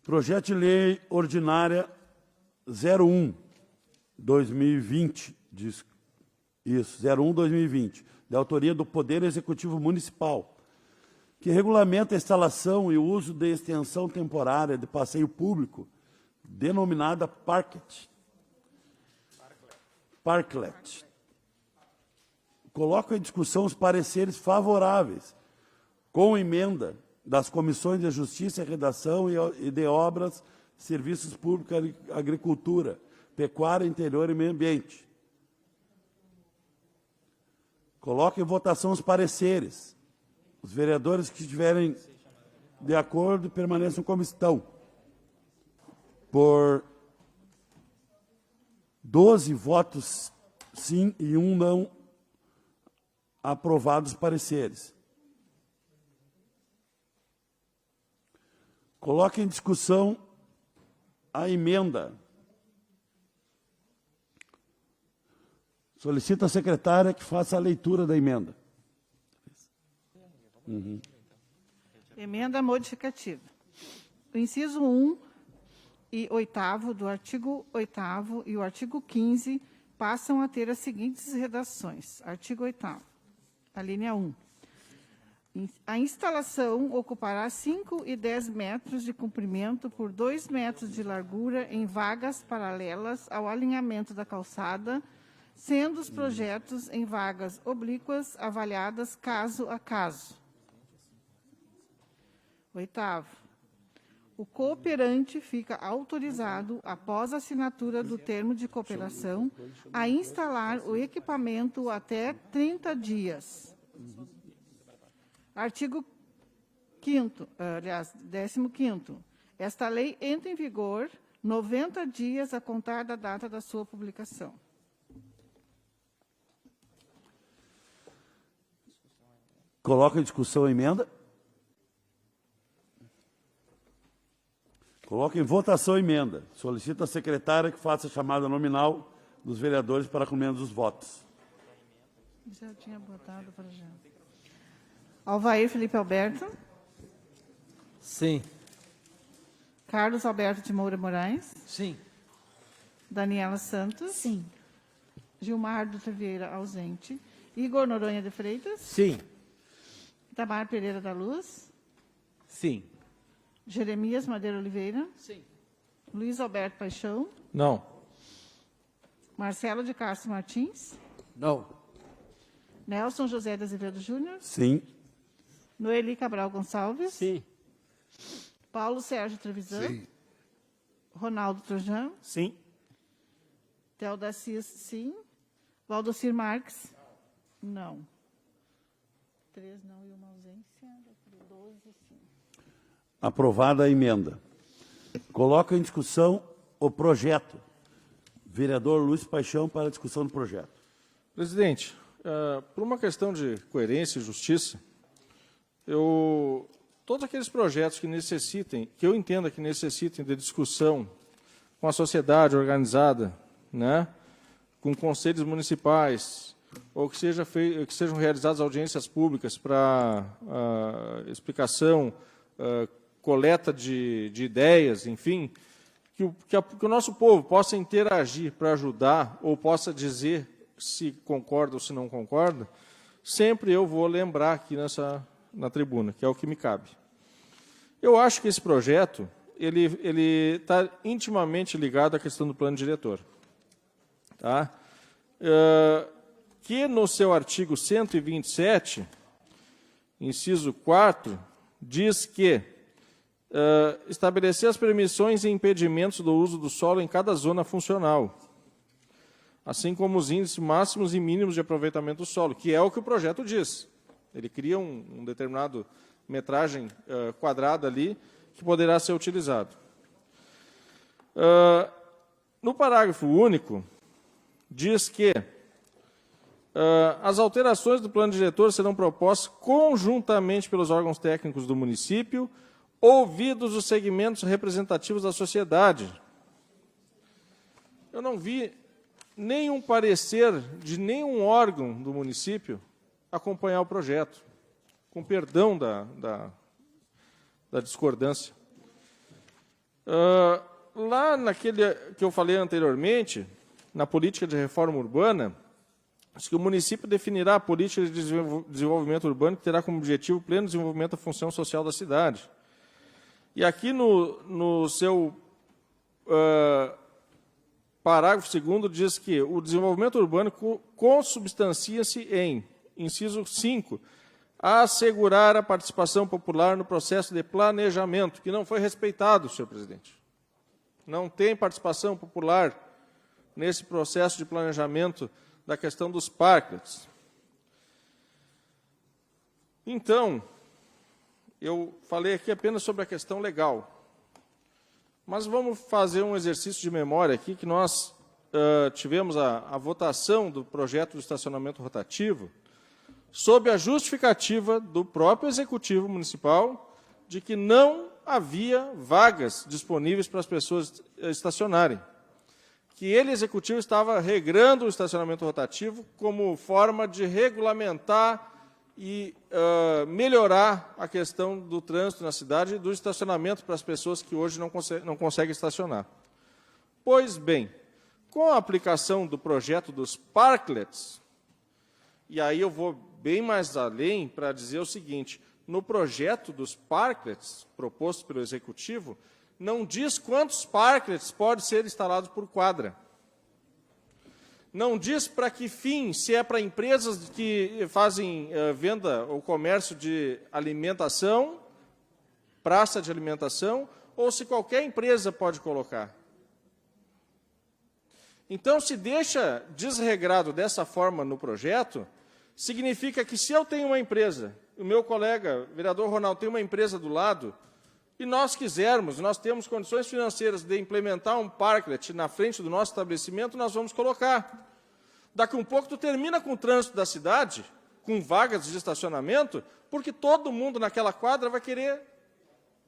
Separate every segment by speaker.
Speaker 1: Projeto de Lei Ordinária 01/2020, isso, 01/2020, de autoria do Poder Executivo Municipal, que regulamenta a instalação e o uso de extensão temporária de passeio público, denominada Parklet. Coloco em discussão os pareceres favoráveis, com emenda das Comissões de Justiça e Redação e de Obras, Serviços Públicos, Agricultura, Pecuária, Interior e Meio Ambiente. Coloco em votação os pareceres. Os vereadores que estiverem de acordo permaneçam como estão. Por 12 votos sim e 1 não, aprovados os pareceres. Coloque em discussão a emenda. Solicito à secretária que faça a leitura da emenda.
Speaker 2: Emenda modificativa. O inciso 1 e 8º do artigo 8º e o artigo 15 passam a ter as seguintes redações. Artigo 8º, a linha 1. A instalação ocupará 5 e 10 metros de comprimento por 2 metros de largura em vagas paralelas ao alinhamento da calçada, sendo os projetos em vagas oblíquas avaliadas caso a caso. 8º. O cooperante fica autorizado, após a assinatura do termo de cooperação, a instalar o equipamento até 30 dias. Artigo 15º. Esta lei entra em vigor 90 dias a contar da data da sua publicação.
Speaker 1: Coloco em discussão a emenda. Coloco em votação a emenda. Solicito à secretária que faça a chamada nominal dos vereadores para cumprimento dos votos.
Speaker 2: Já tinha botado para já. Alvair Felipe Alberto.
Speaker 3: Sim.
Speaker 2: Carlos Alberto de Moura Moraes.
Speaker 3: Sim.
Speaker 2: Daniela Santos.
Speaker 4: Sim.
Speaker 2: Gilmar Dutra Vieira, ausente. Igor Noronha de Freitas.
Speaker 3: Sim.
Speaker 2: Itamar Pereira da Luz.
Speaker 3: Sim.
Speaker 2: Jeremias Madeira Oliveira.
Speaker 3: Sim.
Speaker 2: Luiz Alberto Paixão.
Speaker 3: Não.
Speaker 2: Marcelo de Castro Martins.
Speaker 3: Não.
Speaker 2: Nelson José de Azevedo Júnior.
Speaker 1: Sim.
Speaker 2: Noeli Cabral Gonçalves.
Speaker 3: Sim.
Speaker 2: Paulo Sérgio Trevisan.
Speaker 1: Sim.
Speaker 2: Ronaldo Trojan.
Speaker 1: Sim.
Speaker 2: Telda Cis, sim. Valdocir Marques. Não. 3 não e uma ausência. 12, sim.
Speaker 1: Aprovada a emenda. Coloco em discussão o projeto. Vereador Luiz Paixão para a discussão do projeto.
Speaker 5: Presidente, por uma questão de coerência e justiça, todos aqueles projetos que necessitem, que eu entenda que necessitem de discussão com a sociedade organizada, né, com conselhos municipais, ou que sejam realizadas audiências públicas para explicação, coleta de ideias, enfim, que o nosso povo possa interagir para ajudar ou possa dizer se concorda ou se não concorda, sempre eu vou lembrar aqui na tribuna, que é o que me cabe. Eu acho que esse projeto ele está intimamente ligado à questão do plano diretor. Tá? Que no seu artigo 127, inciso 4, diz que estabelecer as permissões e impedimentos do uso do solo em cada zona funcional, assim como os índices máximos e mínimos de aproveitamento do solo, que é o que o projeto diz. Ele cria um determinado metragem quadrada ali que poderá ser utilizado. No parágrafo único, diz que as alterações do plano diretor serão propostas conjuntamente pelos órgãos técnicos do município, ouvidos os segmentos representativos da sociedade. Eu não vi nenhum parecer de nenhum órgão do município acompanhar o projeto, com perdão da discordância. Lá naquele que eu falei anteriormente, na política de reforma urbana, diz que o município definirá a política de desenvolvimento urbano que terá como objetivo o pleno desenvolvimento da função social da cidade. E aqui no seu parágrafo 2º diz que o desenvolvimento urbano consubstancia-se em, inciso 5, assegurar a participação popular no processo de planejamento, que não foi respeitado, senhor presidente. Não tem participação popular nesse processo de planejamento da questão dos parklets. Então, eu falei aqui apenas sobre a questão legal. Mas vamos fazer um exercício de memória aqui, que nós tivemos a votação do projeto do estacionamento rotativo sob a justificativa do próprio Executivo Municipal de que não havia vagas disponíveis para as pessoas estacionarem. Que ele, Executivo, estava regrando o estacionamento rotativo como forma de regulamentar e melhorar a questão do trânsito na cidade e do estacionamento para as pessoas que hoje não conseguem estacionar. Pois bem, com a aplicação do projeto dos parklets, e aí eu vou bem mais além para dizer o seguinte, no projeto dos parklets proposto pelo Executivo, não diz quantos parklets podem ser instalados por quadra. Não diz para que fim, se é para empresas que fazem venda ou comércio de alimentação, praça de alimentação, ou se qualquer empresa pode colocar. Então, se deixa desregrado dessa forma no projeto, significa que se eu tenho uma empresa, o meu colega, vereador Ronaldo, tem uma empresa do lado, e nós quisermos, nós temos condições financeiras de implementar um parklet na frente do nosso estabelecimento, nós vamos colocar. Daqui a um pouco tu termina com o trânsito da cidade, com vagas de estacionamento, porque todo mundo naquela quadra vai querer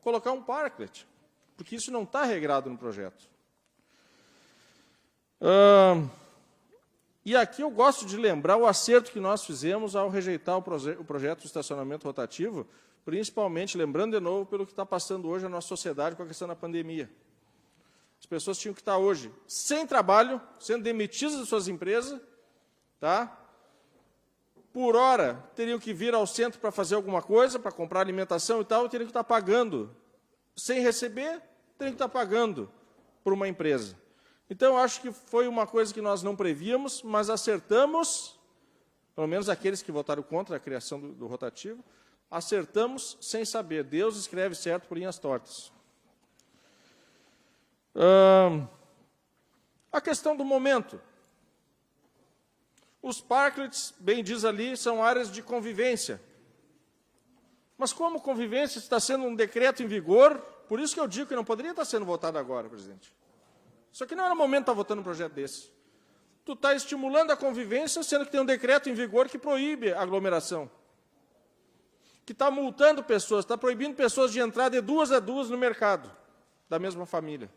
Speaker 5: colocar um parklet, porque isso não está regrado no projeto. E aqui eu gosto de lembrar o acerto que nós fizemos ao rejeitar o projeto de estacionamento rotativo, principalmente, lembrando de novo, pelo que está passando hoje a nossa sociedade com a questão da pandemia. As pessoas tinham que estar hoje sem trabalho, sendo demitidas de suas empresas, tá? Por hora, teriam que vir ao centro para fazer alguma coisa, para comprar alimentação e tal, e teriam que estar pagando. Sem receber, teriam que estar pagando por uma empresa. Então, eu acho que foi uma coisa que nós não prevíamos, mas acertamos, pelo menos aqueles que votaram contra a criação do rotativo, acertamos sem saber. Deus escreve certo por linhas tortas. A questão do momento. Os parklets, bem diz ali, são áreas de convivência. Mas como convivência está sendo um decreto em vigor, por isso que eu digo que não poderia estar sendo votado agora, presidente. Isso aqui não era o momento de estar votando um projeto desse. Tu está estimulando a convivência, sendo que tem um decreto em vigor que proíbe a aglomeração. Que está multando pessoas, está proibindo pessoas de entrar de 2 a 2 no mercado, da mesma família.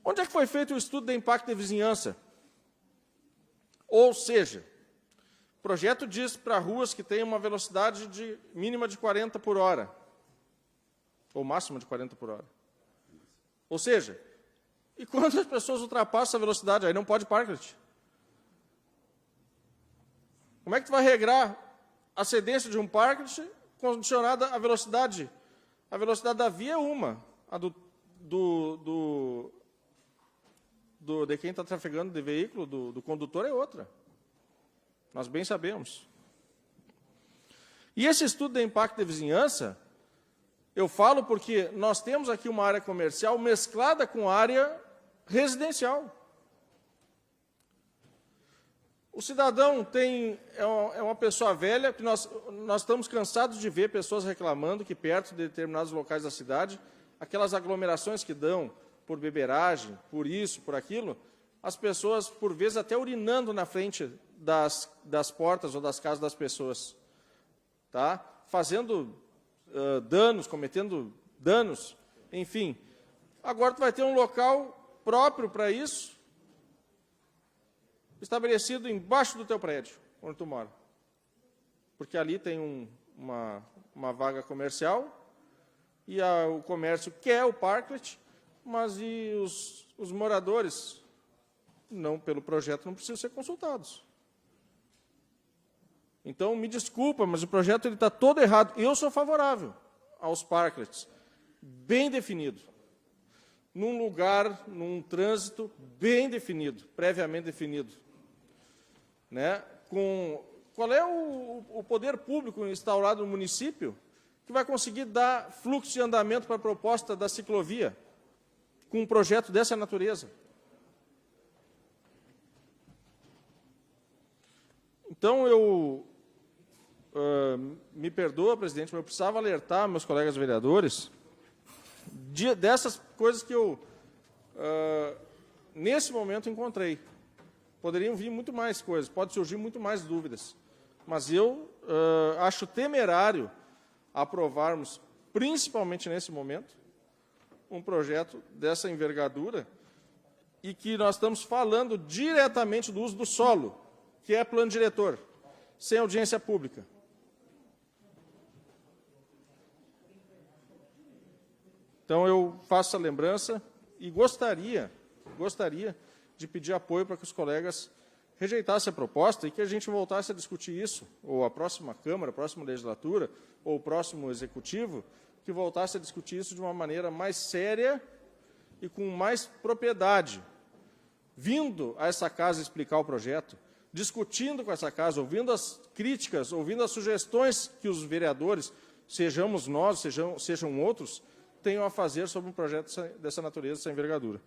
Speaker 5: Onde é que foi feito o estudo de impacto de vizinhança? Ou seja, o projeto diz para ruas que têm uma velocidade mínima de 40 por hora, ou máxima de 40 por hora. Ou seja, e quando as pessoas ultrapassam a velocidade, aí não pode parklet. Como é que tu vai regrar a cedência de um parklet condicionada à velocidade? A velocidade da via é uma, a de quem está trafegando de veículo, do condutor, é outra. Nós bem sabemos. E esse estudo de impacto de vizinhança, eu falo porque nós temos aqui uma área comercial mesclada com área residencial. O cidadão é uma pessoa velha, que nós estamos cansados de ver pessoas reclamando que perto de determinados locais da cidade, aquelas aglomerações que dão por beberagem, por isso, por aquilo, as pessoas, por vezes, até urinando na frente das portas ou das casas das pessoas, tá? Fazendo danos, cometendo danos, enfim. Agora tu vai ter um local próprio para isso, estabelecido embaixo do teu prédio, onde tu mora. Porque ali tem uma vaga comercial, e o comércio quer o parklet, mas e os moradores, não, pelo projeto, não precisam ser consultados. Então, me desculpa, mas o projeto está todo errado. Eu sou favorável aos parklets, bem definido, num lugar, num trânsito bem definido, previamente definido. Né? Qual é o poder público instaurado no município que vai conseguir dar fluxo de andamento para a proposta da ciclovia com um projeto dessa natureza? Então, me perdoa, presidente, mas eu precisava alertar meus colegas vereadores dessas coisas que eu, nesse momento, encontrei. Poderiam vir muito mais coisas, pode surgir muito mais dúvidas. Mas eu acho temerário aprovarmos, principalmente nesse momento, um projeto dessa envergadura e que nós estamos falando diretamente do uso do solo, que é plano diretor, sem audiência pública. Então, eu faço essa lembrança e gostaria de pedir apoio para que os colegas rejeitassem a proposta e que a gente voltasse a discutir isso, ou a próxima Câmara, a próxima legislatura, ou o próximo Executivo, que voltasse a discutir isso de uma maneira mais séria e com mais propriedade, vindo a essa casa explicar o projeto, discutindo com essa casa, ouvindo as críticas, ouvindo as sugestões que os vereadores, sejamos nós, sejam outros, tenham a fazer sobre um projeto dessa natureza, dessa envergadura.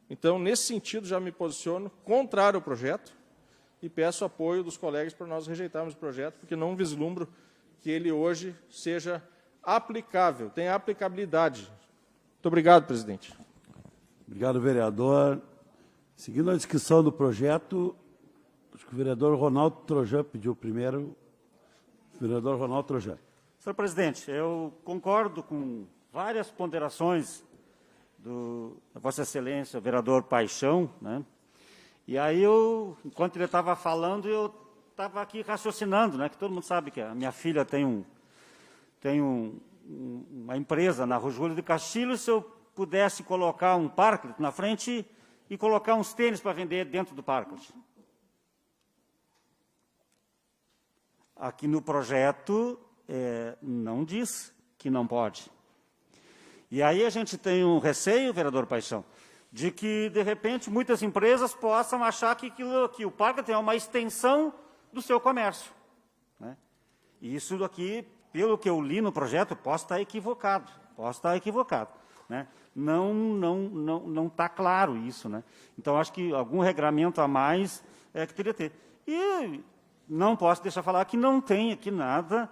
Speaker 5: Então, nesse sentido, já me posiciono contrário ao projeto e peço apoio dos colegas para nós rejeitarmos o projeto, porque não vislumbro que ele hoje seja aplicável, tenha aplicabilidade. Muito obrigado, presidente.
Speaker 1: Obrigado, vereador. Seguindo a discussão do projeto, acho que o vereador Ronaldo Trojan pediu primeiro. Vereador Ronaldo Trojan.
Speaker 4: Senhor presidente, eu concordo com várias ponderações da Vossa Excelência, o vereador Paixão, né? E aí enquanto ele estava falando, eu estava aqui raciocinando, né? Que todo mundo sabe que a minha filha tem uma empresa na Rua Júlio de Castilhos. Se eu pudesse colocar um parklet na frente e colocar uns tênis para vender dentro do parklet. Aqui no projeto não diz que não pode. E aí a gente tem um receio, vereador Paixão, de que, de repente, muitas empresas possam achar que o parque é uma extensão do seu comércio. Né? E isso aqui, pelo que eu li no projeto, posso estar equivocado. Né? Não está claro isso. Né? Então, acho que algum regramento a mais que teria que ter. E não posso deixar falar que não tem aqui nada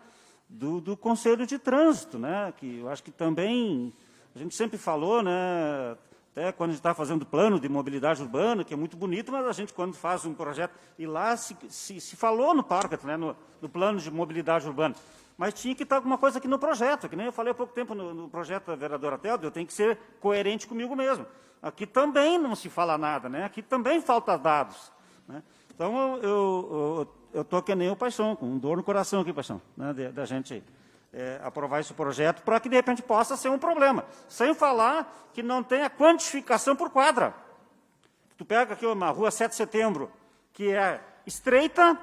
Speaker 4: do Conselho de Trânsito, né? Que eu acho que também a gente sempre falou, né? Até quando a gente está fazendo plano de mobilidade urbana, que é muito bonito, mas a gente, quando faz um projeto, e lá se falou no parque, né? no plano de mobilidade urbana, mas tinha que estar alguma coisa aqui no projeto, que nem eu falei há pouco tempo no projeto da vereadora Telda, eu tenho que ser coerente comigo mesmo. Aqui também não se fala nada, né? Aqui também falta dados. Né? Então, eu estou que nem o Paixão, com dor no coração aqui, Paixão, né? da gente aprovar esse projeto, para que, de repente, possa ser um problema. Sem falar que não tenha quantificação por quadra. Tu pega aqui uma rua 7 de setembro, que é estreita,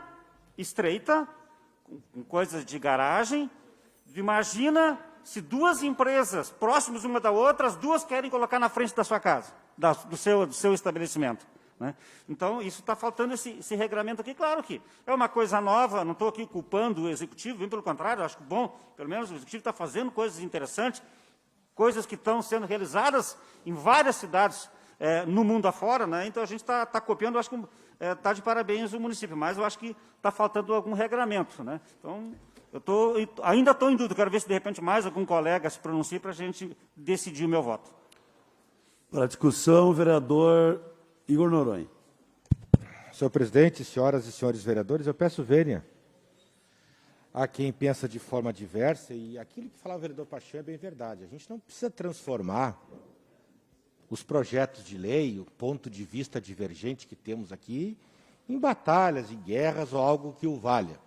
Speaker 4: com coisas de garagem. Imagina se duas empresas próximas uma da outra, as duas querem colocar na frente da sua casa, do seu estabelecimento. Né? Então, isso está faltando esse regramento aqui. Claro que é uma coisa nova, não estou aqui culpando o Executivo, bem pelo contrário, acho que bom, pelo menos o Executivo está fazendo coisas interessantes, coisas que estão sendo realizadas em várias cidades no mundo afora, né? Então a gente está copiando, acho que está de parabéns o município, mas eu acho que está faltando algum regramento. Né? Então, ainda estou em dúvida, quero ver se de repente mais algum colega se pronuncie para a gente decidir o meu voto.
Speaker 1: Para a discussão, o vereador Igor Noronha.
Speaker 6: Senhor presidente, senhoras e senhores vereadores, eu peço vênia a quem pensa de forma diversa, e aquilo que falava o vereador Paixão é bem verdade. A gente não precisa transformar os projetos de lei, o ponto de vista divergente que temos aqui, em batalhas, em guerras ou algo que o valha.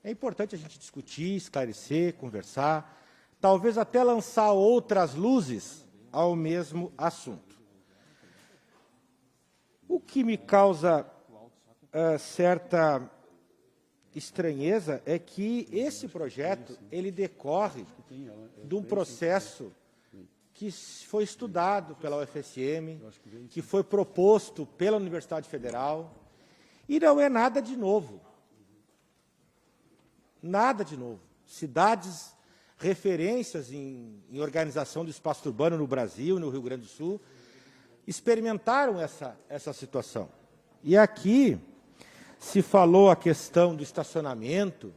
Speaker 6: É importante a gente discutir, esclarecer, conversar, talvez até lançar outras luzes ao mesmo assunto. O que me causa certa estranheza é que esse projeto ele decorre de um processo que foi estudado pela UFSM, que foi proposto pela Universidade Federal, e não é nada de novo. Nada de novo. Cidades, referências em organização do espaço urbano no Brasil, no Rio Grande do Sul, experimentaram essa situação. E aqui se falou a questão do estacionamento,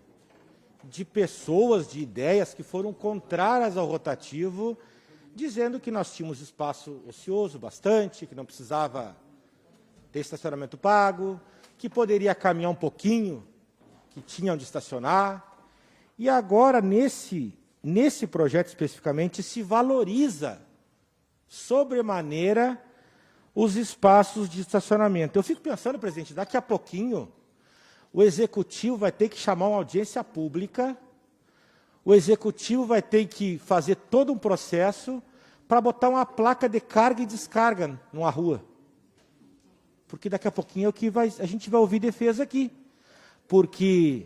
Speaker 6: de pessoas, de ideias que foram contrárias ao rotativo, dizendo que nós tínhamos espaço ocioso bastante, que não precisava ter estacionamento pago, que poderia caminhar um pouquinho, que tinha onde estacionar. E agora, nesse projeto especificamente, se valoriza sobremaneira os espaços de estacionamento. Eu fico pensando, presidente, daqui a pouquinho o Executivo vai ter que chamar uma audiência pública, o Executivo vai ter que fazer todo um processo para botar uma placa de carga e descarga numa rua. Porque daqui a pouquinho é o que a gente vai ouvir defesa aqui. Porque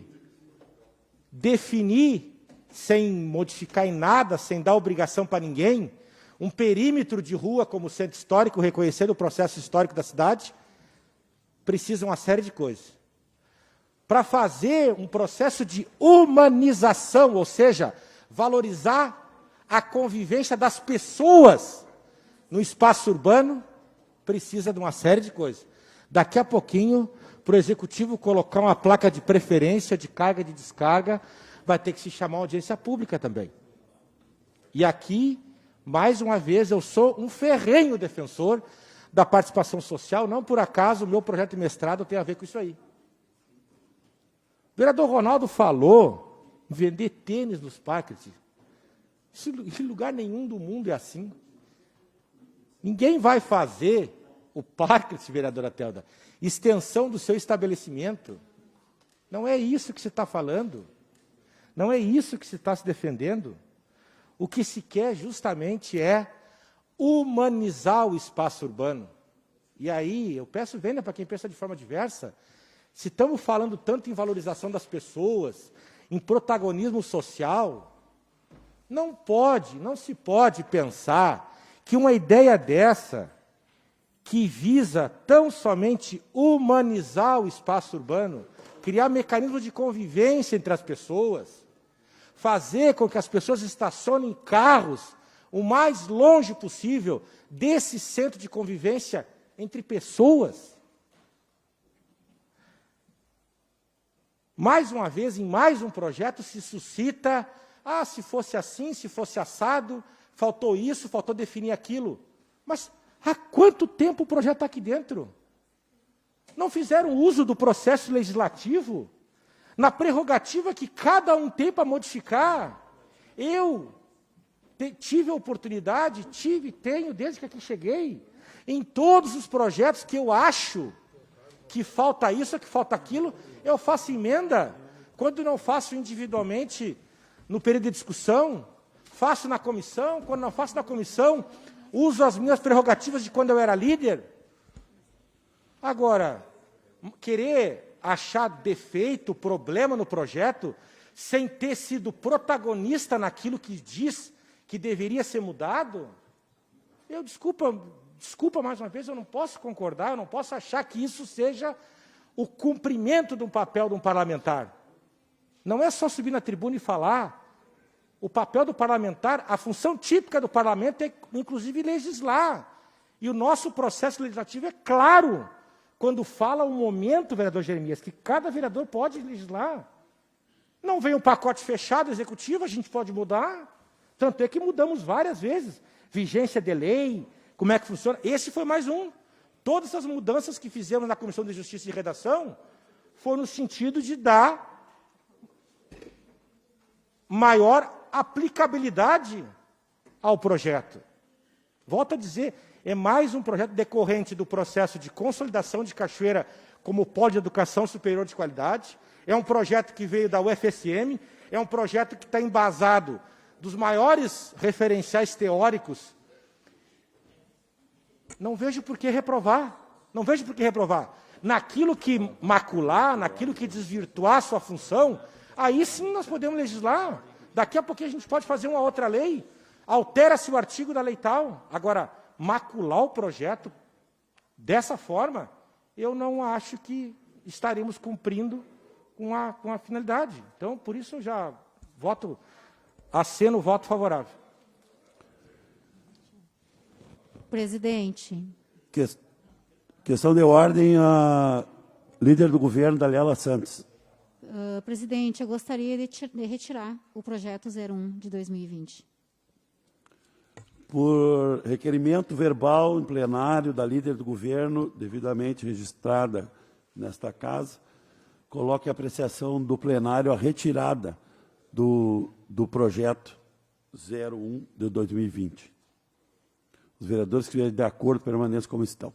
Speaker 6: definir, sem modificar em nada, sem dar obrigação para ninguém, um perímetro de rua como centro histórico, reconhecendo o processo histórico da cidade, precisa uma série de coisas. Para fazer um processo de humanização, ou seja, valorizar a convivência das pessoas no espaço urbano, precisa de uma série de coisas. Daqui a pouquinho, para o Executivo colocar uma placa de preferência, de carga e de descarga, vai ter que se chamar uma audiência pública também. E aqui, mais uma vez, eu sou um ferrenho defensor da participação social, não por acaso o meu projeto de mestrado tem a ver com isso aí. O vereador Ronaldo falou em vender tênis nos parques. Isso, em lugar nenhum do mundo é assim. Ninguém vai fazer o parque, vereadora Telda, extensão do seu estabelecimento. Não é isso que se está falando. Não é isso que se está se defendendo. O que se quer justamente é humanizar o espaço urbano. E aí, eu peço vênia para quem pensa de forma diversa, se estamos falando tanto em valorização das pessoas, em protagonismo social, não se pode pensar que uma ideia dessa, que visa tão somente humanizar o espaço urbano, criar mecanismos de convivência entre as pessoas, fazer com que as pessoas estacionem carros o mais longe possível desse centro de convivência entre pessoas. Mais uma vez, em mais um projeto, se suscita, se fosse assim, se fosse assado, faltou isso, faltou definir aquilo. Mas há quanto tempo o projeto está aqui dentro? Não fizeram uso do processo legislativo? Na prerrogativa que cada um tem para modificar. Eu tive a oportunidade, tenho desde que aqui cheguei, em todos os projetos que eu acho que falta isso, que falta aquilo, eu faço emenda. Quando não faço individualmente, no período de discussão, faço na comissão. Quando não faço na comissão, uso as minhas prerrogativas de quando eu era líder. Agora, querer achar defeito, problema no projeto, sem ter sido protagonista naquilo que diz que deveria ser mudado, desculpa mais uma vez, eu não posso concordar, eu não posso achar que isso seja o cumprimento de um papel de um parlamentar. Não é só subir na tribuna e falar. O papel do parlamentar, a função típica do parlamento é, inclusive, legislar. E o nosso processo legislativo é claro, quando fala o momento, vereador Jeremias, que cada vereador pode legislar. Não vem um pacote fechado executivo, a gente pode mudar. Tanto é que mudamos várias vezes. Vigência de lei, como é que funciona. Esse foi mais um. Todas as mudanças que fizemos na Comissão de Justiça e Redação foram no sentido de dar maior aplicabilidade ao projeto. Volto a dizer, é mais um projeto decorrente do processo de consolidação de Cachoeira como polo de educação superior de qualidade. É um projeto que veio da UFSM, é um projeto que está embasado dos maiores referenciais teóricos, não vejo por que reprovar. Não vejo por que reprovar. Naquilo que macular, naquilo que desvirtuar sua função, aí sim nós podemos legislar. Daqui a pouquinho a gente pode fazer uma outra lei. Altera-se o artigo da lei tal. Agora, macular o projeto dessa forma, eu não acho que estaremos cumprindo com a finalidade. Então, por isso eu já aceno o voto favorável.
Speaker 7: Presidente,
Speaker 1: Questão de ordem, a líder do governo, Daniela Santos.
Speaker 7: presidente, eu gostaria de retirar o projeto 01 de 2020.
Speaker 1: Por requerimento verbal em plenário da líder do governo, devidamente registrada nesta casa, coloque a apreciação do plenário a retirada do projeto 01 de 2020. Os vereadores que estiverem de acordo permaneçam como estão.